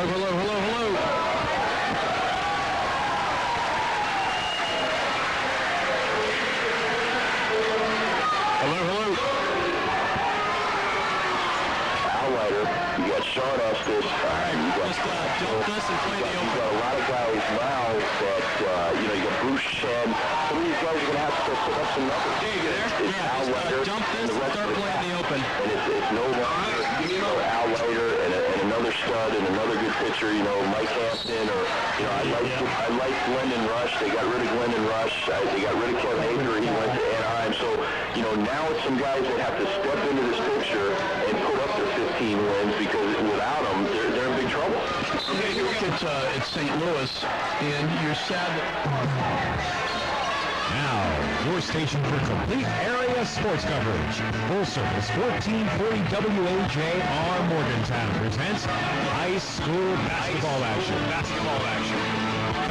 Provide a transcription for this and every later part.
Hello, hello, hello, hello. Hello, hello. Outlighter, you got Sean Estes. Just jump this and play the open. You got a lot of guys now that, you got Bruce Shen. Some of these guys are going to have to put up some numbers. Dave, you there? Yeah, just jump this and start playing the open. And it's no longer, Outlighter and another stud and another good pitcher, Mike Hampton or, I like Glendon Rush. They got rid of Glendon Rush. They got rid of Kevin Hager. He went to Anaheim. So, now it's some guys that have to step into this picture and put up their 15 wins because without them, they're in big trouble. Okay, here we go. It's St. Louis, and you're sad that... Now, your station for complete area sports coverage. Full service 1440 WHAR Morgantown presents high school basketball action.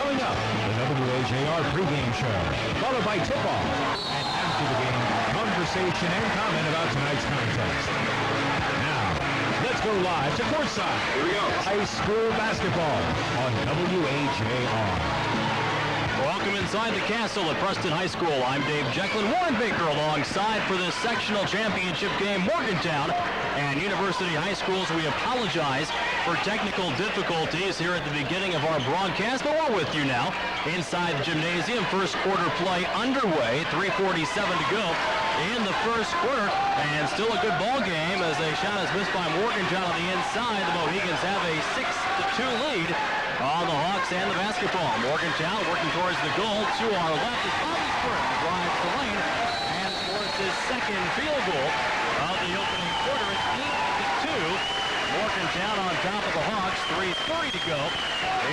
Coming up, the WHAR pregame show, followed by tip-off, and after the game, conversation and comment about tonight's contest. Now, let's go live to courtside. Here we go. High school basketball on WHAR. Welcome inside the castle at Preston High School. I'm Dave Jekyll. Warren Baker alongside for this sectional championship game. Morgantown and University High Schools, we apologize for technical difficulties here at the beginning of our broadcast, but we're with you now inside the gymnasium. First quarter play underway, 3:47 to go in the first quarter, and still a good ball game as a shot is missed by Morgantown on the inside. The Mohegans have a 6-2 lead on the Hawks and the basketball. Morgantown working towards the goal. To our left is Bobby Frim, drives the lane and scores his second field goal of the opening quarter. It's 8-2. Morgantown on top of the Hawks. 3:30 to go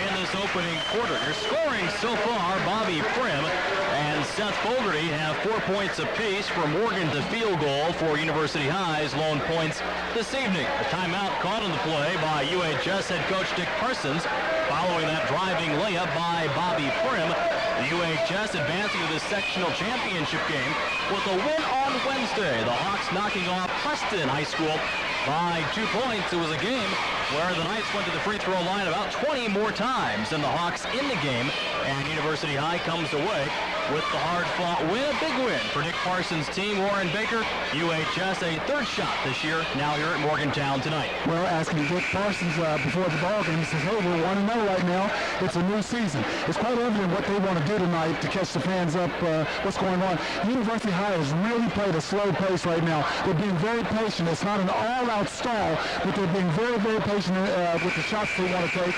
in this opening quarter. Your scoring so far, Bobby Prim and Seth Fogarty have 4 points apiece for Morgan to field goal for University High's lone points this evening. A timeout caught on the play by UHS head coach Dick Parsons following that driving layup by Bobby Prim. The UHS advancing to the sectional championship game with a win on Wednesday. The Hawks knocking off Preston High School by 2 points. It was a game where the Knights went to the free throw line about 20 more times than the Hawks in the game, and University High comes away with the hard-fought win. A big win for Nick Parsons' team. Warren Baker, UHS, a third shot this year, now here at Morgantown tonight. Well, asking Dick Parsons before the ball game, he says, hey, we're 1-0 right now. It's a new season. It's quite evident what they want to do tonight to catch the fans up, what's going on. University High has really played a slow pace right now. They're being very patient. It's not an all-out stall, but they're being very, very patient with the shots they want to take.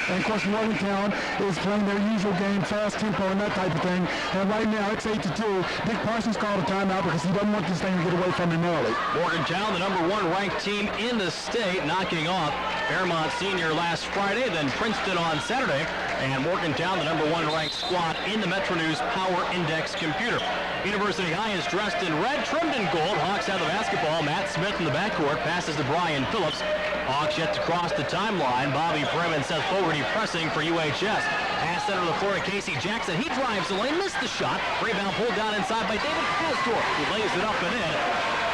And, of course, Morgantown is playing their usual game, fast tempo and that type of thing. And right now, it's 8-2. Dick Parsons called a timeout because he doesn't want this thing to get away from him early. Morgantown, the number 1 ranked team in the state, knocking off Fairmont Senior last Friday, then Princeton on Saturday. And Morgantown, the number 1 ranked squad in the Metro News Power Index computer. University High is dressed in red, trimmed in gold. Hawks have the basketball. Matt Smith in the backcourt passes to Brian Phillips. Hawks yet to cross the timeline. Bobby Prim and Seth Fogarty pressing for UHS. Pass center to the floor to Casey Jackson. He drives the lane, missed the shot. Rebound pulled down inside by David Pastor, who lays it up and in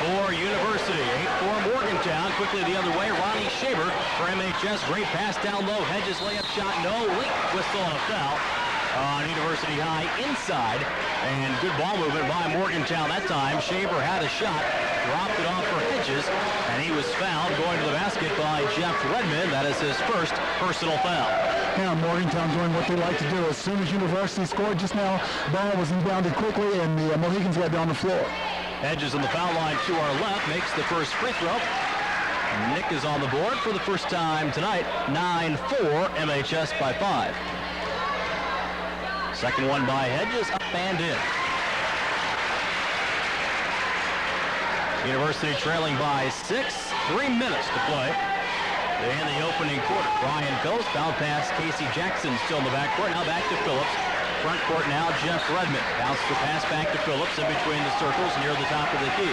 for University. 8-4 Morgantown. Quickly the other way, Ronnie Shaver for MHS. Great pass down low. Hedges layup shot, no. Link whistle and a foul on University High inside. And good ball movement by Morgantown that time. Shaver had a shot, dropped it off for Hedges, and he was fouled going to the basket by Jeff Redmond. That is his first personal foul. Now Morgantown doing what they like to do. As soon as University scored just now, ball was inbounded quickly, and the Mohegans got down the floor. Hedges on the foul line to our left makes the first free throw. Nick is on the board for the first time tonight. 9-4, MHS by 5. Second one by Hedges, up and in. University trailing by 6, 3 minutes to play in the opening quarter. Brian Coast, foul pass, Casey Jackson still in the backcourt, now back to Phillips. Front court now, Jeff Redmond. Bounce the pass back to Phillips in between the circles near the top of the key.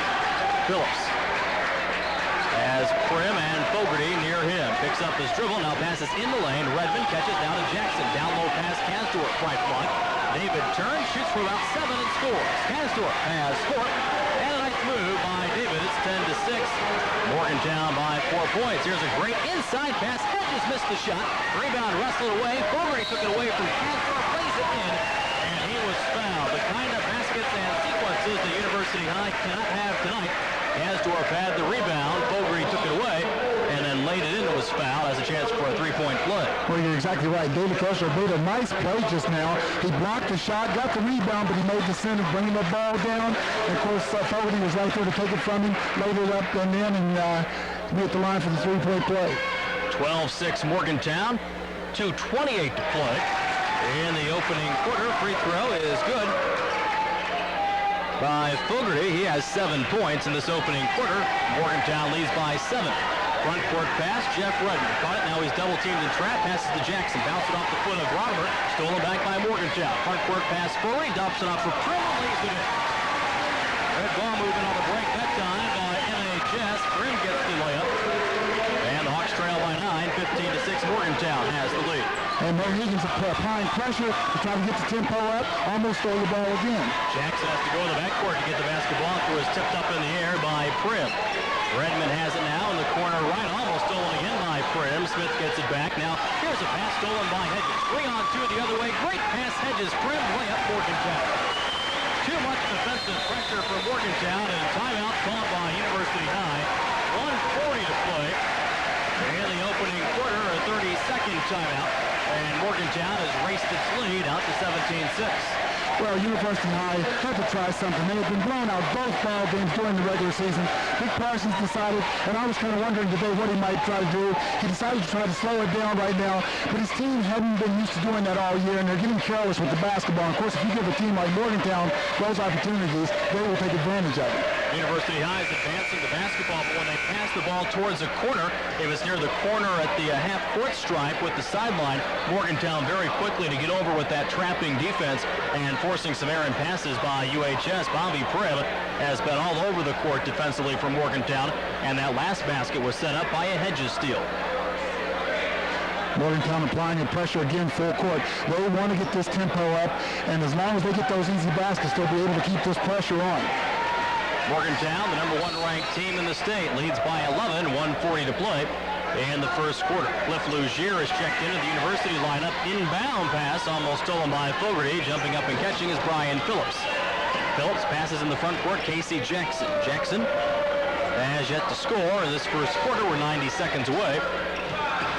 Phillips has Prim and Fogarty near him. Picks up his dribble, now passes in the lane. Redmond catches down to Jackson. Down low pass, Kasdorf, right block. David turns, shoots for about 7 and scores. Kasdorf has scored. And a nice move by David. It's 10-6. Morgantown by 4 points. Here's a great inside pass. Hedges missed the shot. Rebound wrestled away. Fogarty took it away from Castor, plays it in, and he was fouled. The kind of baskets and sequences that University High cannot have tonight. Castor had the rebound. Fogarty took it away, and then laid it in and was fouled. Has a chance for a three-point play. Well, you're exactly right. David Kessler made a nice play just now. He blocked the shot, got the rebound, but he made the center, bringing the ball down. And of course, Fogarty was right there to take it from him, laid it up and in, and be at the line for the three-point play. 12-6 Morgantown, 2:28 to play. In the opening quarter, free throw is good by Fogarty. He has 7 points in this opening quarter. Morgantown leads by 7. Front court pass, Jeff Redden caught it. Now he's double teamed and trapped. Passes to Jackson. Bounce it off the foot of Rodimer. Stolen back by Morgantown. Front court pass Fogarty. Dumps it off for Prim. Leaves it in. Red ball moving on the break that time by MHS. Prim gets the layup. And the Hawks trail by 9. 15-6. Morgantown has the lead. And Mohigan's applying pressure to try to get the tempo up. Almost stole the ball again. Jackson has to go in the backcourt to get the basketball. It was tipped up in the air by Prim. Redmond has it now in the corner right. Almost stolen again by Prim. Smith gets it back. Now here's a pass stolen by Hedges. 3-on-2 the other way. Great pass, Hedges. Prim layup Morgantown. Too much defensive pressure for Morgantown, and a timeout called by University High. 1:40 to play. In the opening quarter, a 30-second timeout. And Morgantown has raced its lead out to 17-6. Well, University High had to try something. They had been blown out both ball games during the regular season. Dick Parsons decided, and I was kind of wondering today what he might try to do. He decided to try to slow it down right now, but his team hadn't been used to doing that all year, and they're getting careless with the basketball. And of course, if you give a team like Morgantown those opportunities, they will take advantage of it. University High is advancing the basketball, but when they pass the ball towards the corner, it was near the corner at the half-court stripe with the sideline. Morgantown very quickly to get over with that trapping defense and forcing some errant passes by UHS. Bobby Prim has been all over the court defensively for Morgantown, and that last basket was set up by a Hedges steal. Morgantown applying the pressure again full court. They want to get this tempo up, and as long as they get those easy baskets, they'll be able to keep this pressure on. Morgantown, the number 1 ranked team in the state, leads by 11, 1:40 to play in the first quarter. Cliff Lugier is checked into the University lineup. Inbound pass, almost stolen by Fogarty. Jumping up and catching is Brian Phillips. Phillips passes in the front court, Casey Jackson. Jackson has yet to score in this first quarter. We're 90 seconds away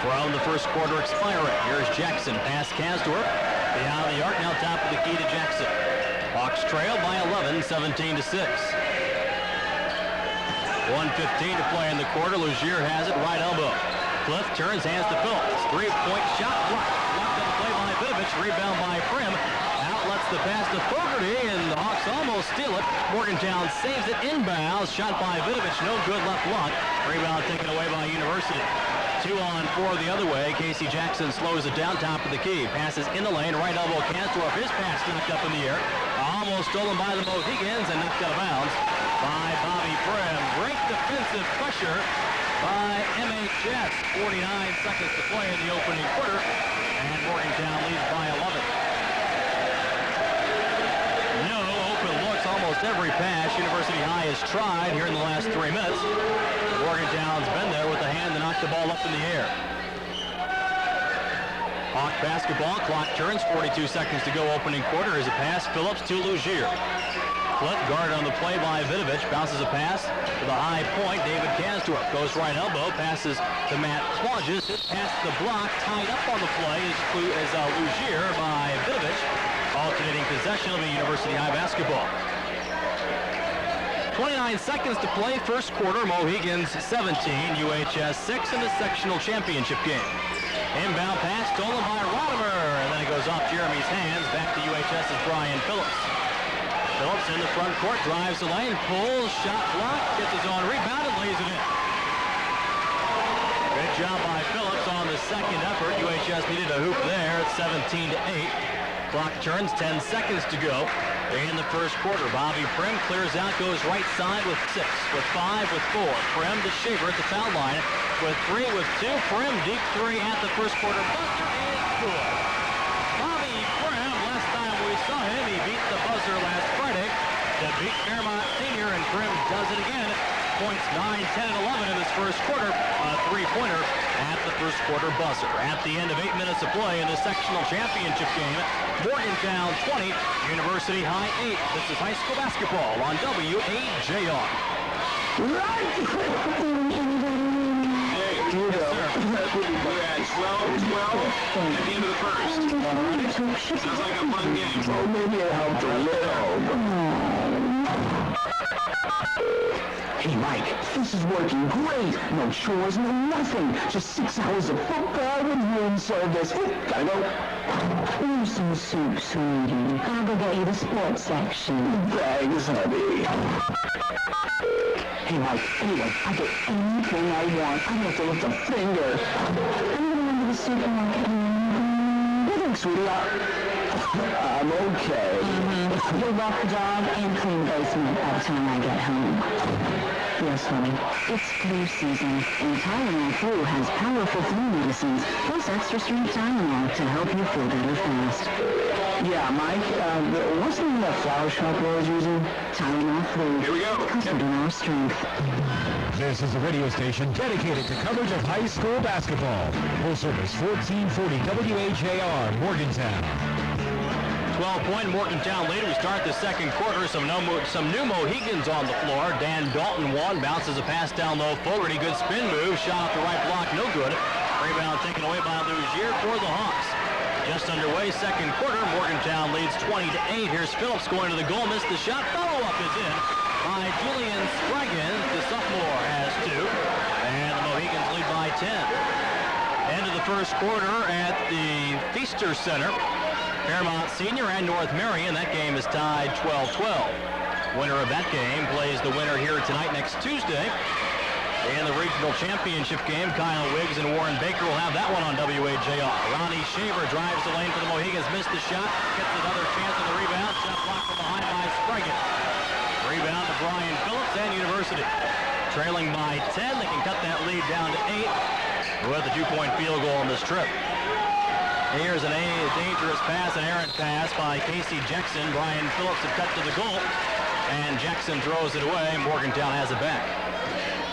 from the first quarter expiring. Here's Jackson, pass Kasdorf. Beyond the arc, now top of the key to Jackson. Hawks trail by 11, 17-6. 1:15 to play in the quarter. Lugier has it, right elbow. Cliff turns, hands to Phillips. 3-point shot blocked. Blocked on the play by Vidovich. Rebound by Prim. Outlets the pass to Fogarty, and the Hawks almost steal it. Morgantown saves it inbounds. Shot by Vidovich, no good, left block. Rebound taken away by University. 2-on-4 the other way. Casey Jackson slows it down, top of the key. Passes in the lane, right elbow. Kasdorf, his pass knocked up in the air. Almost stolen by the Mohigans and knocked out of bounds by Bobby Prim. Great defensive pressure by MHS. 49 seconds to play in the opening quarter, and Morgantown leads by 11. No open looks almost every pass University High has tried here in the last 3 minutes. Morgantown's been there with a hand to knock the ball up in the air. Hawk basketball, clock turns, 42 seconds to go opening quarter. Is a pass, Phillips to Lugier. Cliff guarded on the play by Vidovich, bounces a pass to the high point. David Kasdorf goes right elbow, passes to Matt Clauges. His pass to the block, tied up on the play is Lugier by Vidovich. Alternating possession of a University High basketball. 29 seconds to play, first quarter. Mohigans 17, UHS 6 in the sectional championship game. Inbound pass stolen by Rodimer, and then it goes off Jeremy's hands. Back to UHS's Brian Phillips. Phillips in the front court, drives the lane, pulls, shot blocked, gets his own rebound, and lays it in. Good job by Phillips on the second effort. UHS needed a hoop there. It's 17-8. Clock turns, 10 seconds to go in the first quarter. Bobby Prim clears out, goes right side with 6, with 5, with 4. Prim to Shaver at the foul line with 3, with 2. Prim deep 3 at the first quarter. Buzzer is good. Bobby Prim, last time we saw him, he beat the buzzer last Friday to beat Fairmont Senior, and Prim does it again. points, 9, 10, and 11 in this first quarter. A three-pointer at the first quarter buzzer. At the end of 8 minutes of play in the sectional championship game, Morgantown 20, University High 8. This is high school basketball on WAJR. We're at 12-12 at the end of the first. Sounds like a fun game. Oh, maybe it helped a little. Hey, Mike, this is working great. No chores, no nothing. Just 6 hours of football with room service. Gotta go. Here's some soup, sweetie. I'll go get you the sports section. Thanks, honey. Hey, Mike, anyway, I get anything I want. I don't have to lift a finger. I'm going into the supermarket. You think, sweetie? I'm okay. You'll walk the dog and clean the basement by the time I get home. Yes, honey. It's flu season, and Tylenol Flu has powerful flu medicines, plus extra strength Tylenol to help you feel better fast. Yeah, Mike, what's the name of that flower shop I was using? Tylenol Flu. Here we go. Custard in our strength. This is a radio station dedicated to coverage of high school basketball. Full service 1440 WHAR, Morgantown. 12-point Morgantown lead. We start the second quarter. Some new Mohegans on the floor. Dan Dalton won. Bounces a pass down low. Fogarty, good spin move. Shot off the right block. No good. Rebound taken away by Lugier for the Hawks. Just underway, second quarter. Morgantown leads 20-8. Here's Phillips going to the goal. Missed the shot. Follow-up is in by Julian Spraggins. The sophomore has 2. And the Mohegans lead by 10. End of the first quarter at the Feaster Center. Fairmont Senior and North Marion. That game is tied 12-12. Winner of that game plays the winner here tonight next Tuesday. In the regional championship game, Kyle Wiggs and Warren Baker will have that one on WAJR. Ronnie Shaver drives the lane for the Mohegans. Missed the shot. Gets another chance on the rebound. Shot blocked from behind by Spraggins. Rebound to Brian Phillips and University. Trailing by 10. They can cut that lead down to 8 with a 2-point field goal on this trip. Here's a dangerous pass, an errant pass by Casey Jackson. Brian Phillips had cut to the goal, and Jackson throws it away. Morgantown has it back.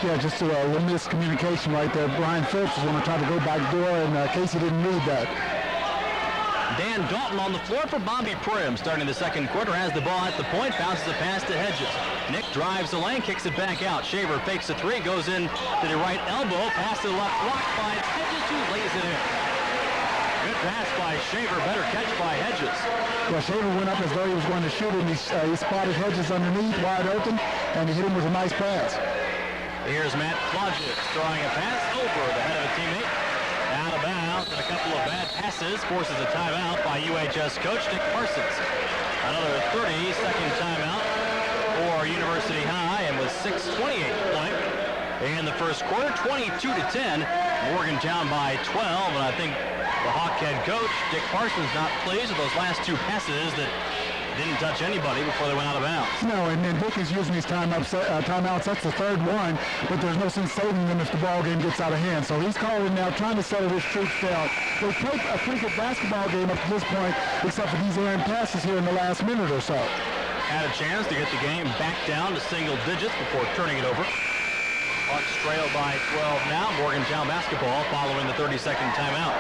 Yeah, just a little miscommunication right there. Brian Phillips was going to try to go back door, and Casey didn't read that. Dan Dalton on the floor for Bobby Prim. Starting the second quarter, has the ball at the point, bounces a pass to Hedges. Nick drives the lane, kicks it back out. Shaver fakes a 3, goes in to the right elbow, pass to the left, blocked by Hedges, who lays it in. Good pass by Shaver, better catch by Hedges. Well, Shaver went up as though he was going to shoot, and he spotted Hedges underneath, wide open, and he hit him with a nice pass. Here's Matt Flodges throwing a pass over the head of a teammate. Out of bounds, and a couple of bad passes forces a timeout by UHS coach Dick Parsons. Another 30-second timeout for University High, and with 6:28 to play in the first quarter, 22-10. Morgantown by 12, and I think the Hawk head coach, Dick Parsons, not pleased with those last 2 passes that didn't touch anybody before they went out of bounds. No, and Dick is using these timeouts. That's the third one, but there's no sense saving them if the ball game gets out of hand. So he's calling now, trying to settle his troops down. They played a pretty good basketball game up to this point, except for these errant passes here in the last minute or so. Had a chance to get the game back down to single digits before turning it over. Hawks trail by 12 now. Morgantown basketball following the 30-second timeout.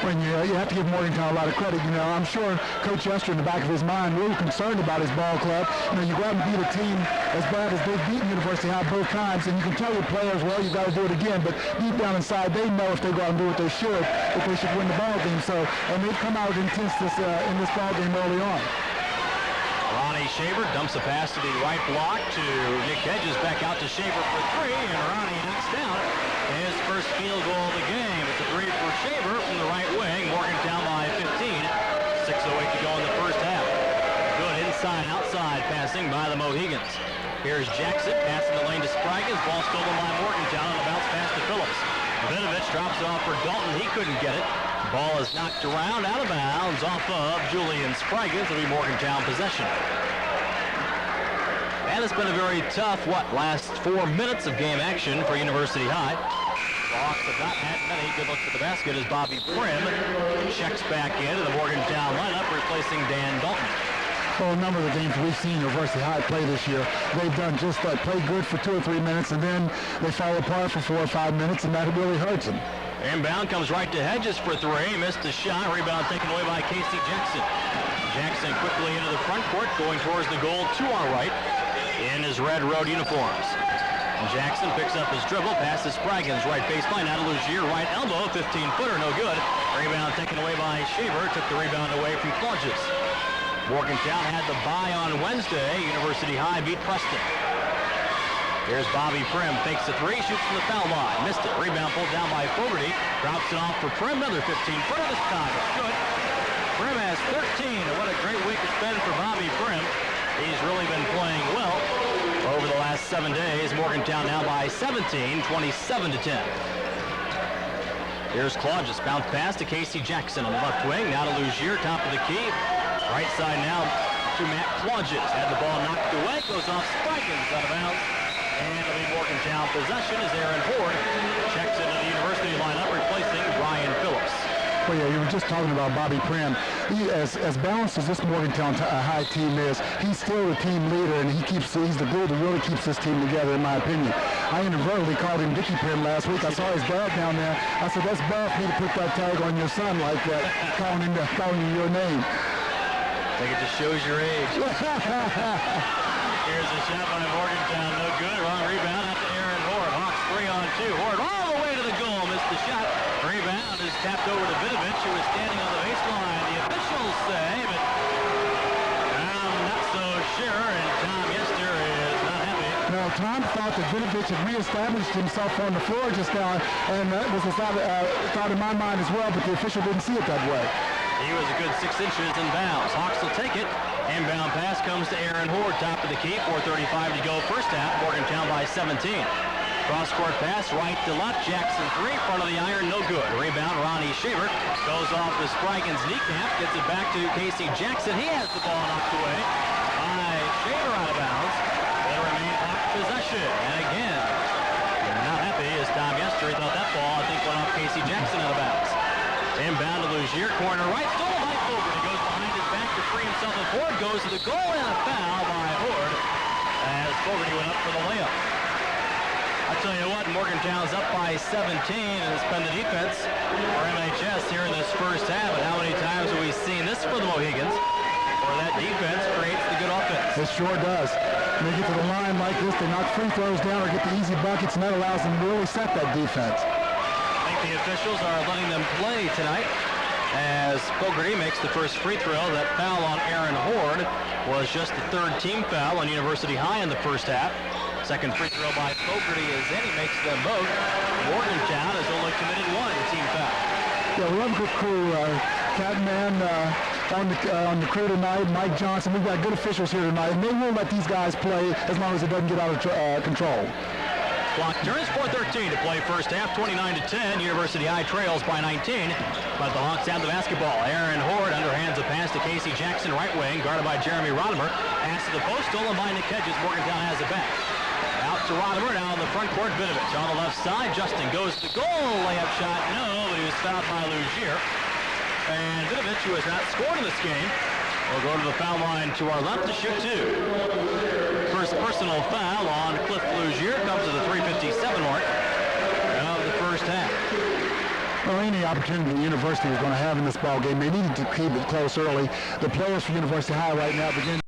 When you have to give Morgantown a lot of credit. You know, I'm sure Coach Yester in the back of his mind really concerned about his ball club. You know, you go out and beat a team as bad as they've beaten University High both times, and you can tell your players, well, you've got to do it again. But deep down inside, they know if they go out and do what they should, that they should win the ball game. So, and they've come out intense in this ball game early on. Ronnie Shaver dumps a pass to the right block to Nick Hedges, back out to Shaver for 3, and Ronnie knocks down his first field goal of the game. It's a 3 for Shaver from the right wing. Morgantown by 15. 6:08 to go in the first half. Good inside-outside passing by the Mohegans. Here's Jackson passing the lane to Spraggins. Ball stolen by Morgantown on a bounce pass to Phillips. Vinovich drops it off for Dalton. He couldn't get it. Ball is knocked around, out of bounds, off of Julian Spraggins. It'll be Morgantown possession. And it's been a very tough, last 4 minutes of game action for University High. The Hawks have not had many good looks at the basket as Bobby Prim checks back into the Morgantown lineup, replacing Dan Dalton. Well, a number of the games we've seen University High play this year, they've done just that, play good for 2 or 3 minutes, and then they fall apart for 4 or 5 minutes, and that really hurts them. Inbound comes right to Hedges for three. Missed the shot. Rebound taken away by Casey Jackson. Jackson quickly into the front court, going towards the goal to our right in his red road uniforms. Jackson picks up his dribble, passes Spraggins, right baseline, out of Lugier, right elbow, 15-footer, no good. Rebound taken away by Shaver, took the rebound away from Claudius. Morgantown had the bye on Wednesday. University High beat Preston. Here's Bobby Prim, fakes a three, shoots from the foul line. Missed it. Rebound pulled down by Fogarty. Drops it off for Prim. Another 15-footer this time. It's good. Prim has 13, and what a great week it's been for Bobby Prim. He's really been playing well over the last 7 days. Morgantown now by 17, 27-10. Here's Claudius. Bounce pass to Casey Jackson on the left wing. Now to Lugier, top of the key. Right side now to Matt Claudius. Had the ball knocked away. Goes off Spraggins out of bounds. And it'll be Morgantown possession as Aaron Ford checks into the University lineup, replacing Brian Phillips. Well, yeah, you were just talking about Bobby Prim. He, as balanced as this Morgantown High team is, he's still the team leader, and he's the glue that really keeps this team together, in my opinion. I inadvertently called him Dickie Prim last week. I saw his dad down there. I said, that's bad for me to put that tag on your son like that, calling him your name. I think it just shows your age. Here's a shot by Morgantown, no good. Wrong rebound out to Aaron Horde. Hawks 3-on-2. Horde all the way to the goal, missed the shot. Rebound is tapped over to Vidovich, who is standing on the baseline. The officials say, but I'm not so sure, and Tom Yester is not happy. Now, Tom thought that Vidovich had reestablished himself on the floor just now, and that was a thought in my mind as well, but the official didn't see it that way. He was a good 6 inches in bounds. Hawks will take it. Inbound pass comes to Aaron Horde, top of the key. 4:35 to go first half. Morgantown by 17. Cross-court pass, right to left. Jackson 3, front of the iron, no good. Rebound, Ronnie Shaver goes off to Spraggins' kneecap, gets it back to Casey Jackson. He has the ball knocked away by Shaver out of bounds. They remain Hawk possession. And again, not happy as Tom Yester. He thought that ball, I think, went off Casey Jackson out of bounds. Inbound to Lugier, corner right, stolen by Fogarty. He goes behind his back to free himself, and Ford goes to the goal, and a foul by Horde as Fogarty went up for the layup. I tell you what, Morgantown's up by 17, and it's been the defense for MHS here in this first half. And how many times have we seen this for the Mohigans, where that defense creates the good offense? It sure does. When they get to the line like this, they knock free throws down or get the easy buckets, and that allows them to really set that defense. I think the officials are letting them play tonight as Fogarty makes the first free throw. That foul on Aaron Horde was just the third team foul on University High in the first half. Second free throw by Fogarty is in. He makes them both. Morgantown has only committed one team foul. Yeah, we have a good crew. Catman on the crew tonight, Mike Johnson. We've got good officials here tonight, and they will let these guys play as long as it doesn't get out of control. Clock turns, 4:13 to play first half, 29-10. University High trails by 19, but the Hawks have the basketball. Aaron Horde underhands a pass to Casey Jackson, right wing, guarded by Jeremy Rodimer. Pass to the post, stolen by Nick Hedges. Morgantown has it back. Out to Rodimer, now in the front court, Vidovich. On the left side, Justin goes to goal. Layup shot, no, but he was fouled by Lugier. And Vidovich, who has not scored in this game, will go to the foul line to our left to shoot two. First personal foul on Cliff Lugier comes to the 3:57 mark of the first half. Well, any opportunity the University was going to have in this ball game, they needed to keep it close early. The players for University High right now begin